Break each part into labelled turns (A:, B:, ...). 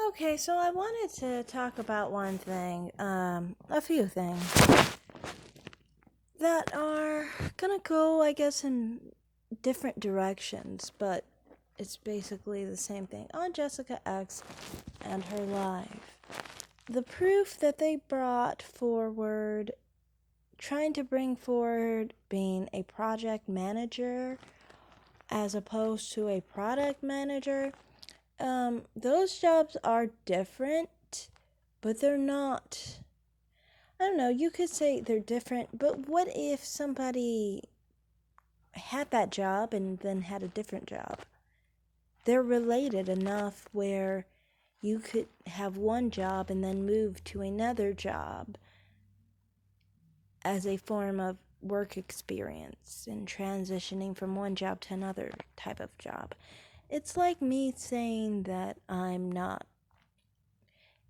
A: Okay, so I wanted to talk about one thing, a few things that are gonna go, I guess, in different directions, but it's basically the same thing on Jessica X and her life. The proof that they brought forward, trying to bring forward being a project manager as opposed to a product manager, those jobs are different, but they're not. I don't know, you could say they're different, but what if somebody had that job and then had a different job? They're related enough where you could have one job and then move to another job as a form of work experience and transitioning from one job to another type of job. It's like me saying that I'm not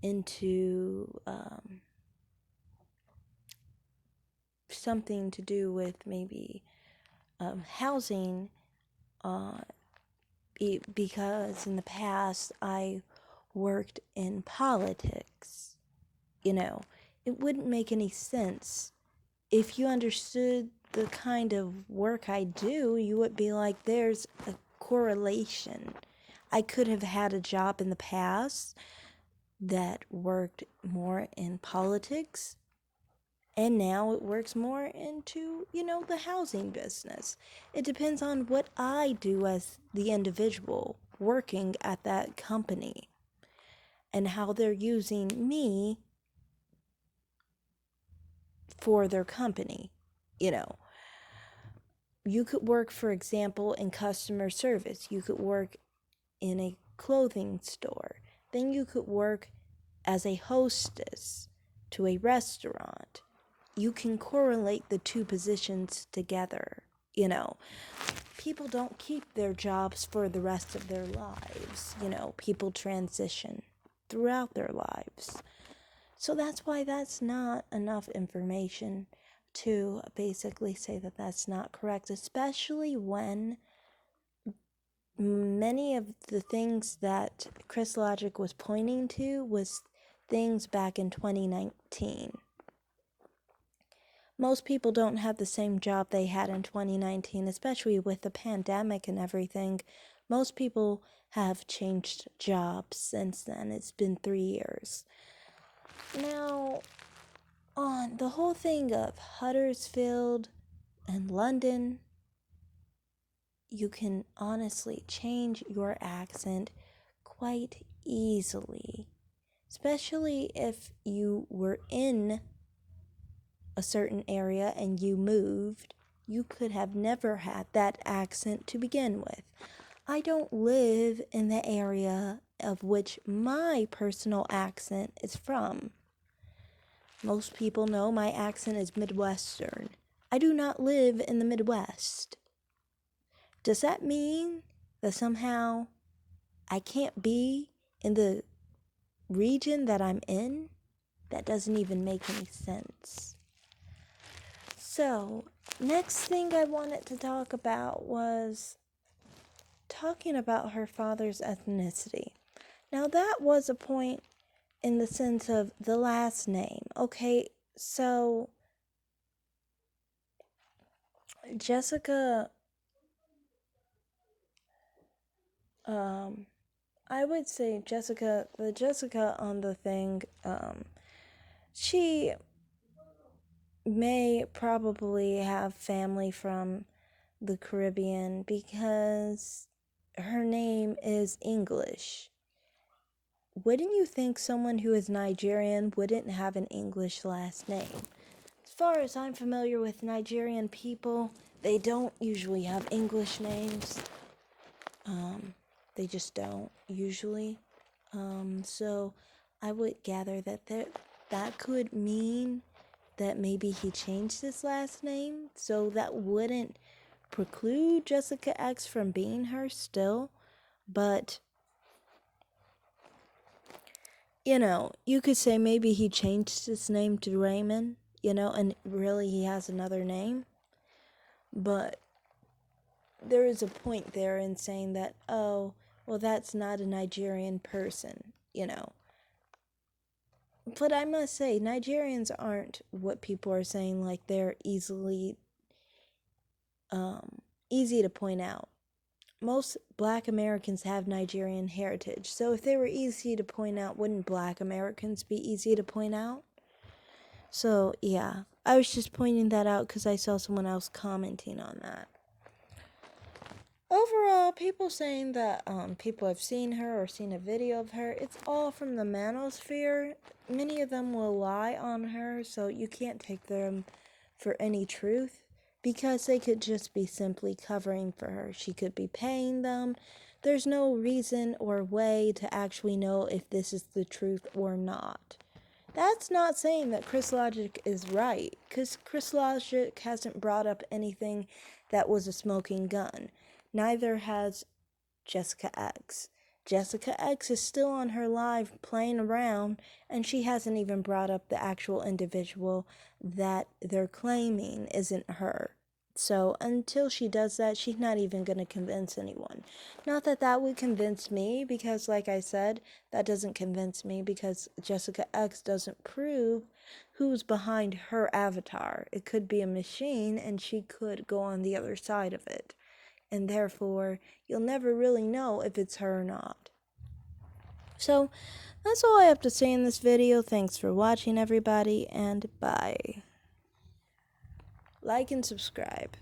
A: into something to do with maybe housing because in the past I worked in politics. It wouldn't make any sense. If you understood the kind of work I do, you would be like, there's a correlation. I could have had a job in the past that worked more in politics, and now it works more into, the housing business. It depends on what I do as the individual working at that company and how they're using me for their company. You could work, for example, in customer service. You could work in a clothing store. Then you could work as a hostess to a restaurant. You can correlate the two positions together. People don't keep their jobs for the rest of their lives. People transition throughout their lives. So that's why that's not enough information to basically say that that's not correct, especially when many of the things that Chris Logic was pointing to was things back in 2019. Most people don't have the same job they had in 2019, especially with the pandemic and everything. Most people have changed jobs since then. It's been 3 years. Now, on the whole thing of Huddersfield and London, you can honestly change your accent quite easily, especially if you were in a certain area and you moved. You could have never had that accent to begin with. I don't live in the area of which my personal accent is from. Most people know my accent is Midwestern. I do not live in the Midwest. Does that mean that somehow I can't be in the region that I'm in? That doesn't even make any sense. So, next thing I wanted to talk about was talking about her father's ethnicity. Now, that was a point in the sense of the last name. Okay, so Jessica, I would say the Jessica on the thing, she may probably have family from the Caribbean because her name is English. Wouldn't you think someone who is Nigerian wouldn't have an English last name? As far as I'm familiar with Nigerian people, they don't usually have English names. They just don't usually. So I would gather that could mean that maybe he changed his last name, so that wouldn't preclude Jessica X from being her still, but you could say maybe he changed his name to Raymond, and really he has another name, but there is a point there in saying that, oh, well, that's not a Nigerian person, you know. But I must say, Nigerians aren't what people are saying, like they're easy to point out. Most black Americans have Nigerian heritage, so if they were easy to point out, wouldn't black Americans be easy to point out? So, yeah, I was just pointing that out because I saw someone else commenting on that. Overall, people saying that people have seen her or seen a video of her, it's all from the manosphere. Many of them will lie on her, so you can't take them for any truth because they could just be simply covering for her. She could be paying them. There's no reason or way to actually know if this is the truth or not. That's not saying that Chris Logic is right, because Chris Logic hasn't brought up anything that was a smoking gun. Neither has Jessica X. Jessica X is still on her live playing around, and she hasn't even brought up the actual individual that they're claiming isn't her. So until she does that, she's not even going to convince anyone. Not that that would convince me, because like I said, that doesn't convince me because Jessica X doesn't prove who's behind her avatar. It could be a machine, and she could go on the other side of it. And therefore, you'll never really know if it's her or not. So, that's all I have to say in this video. Thanks for watching, everybody, and bye. Like and subscribe.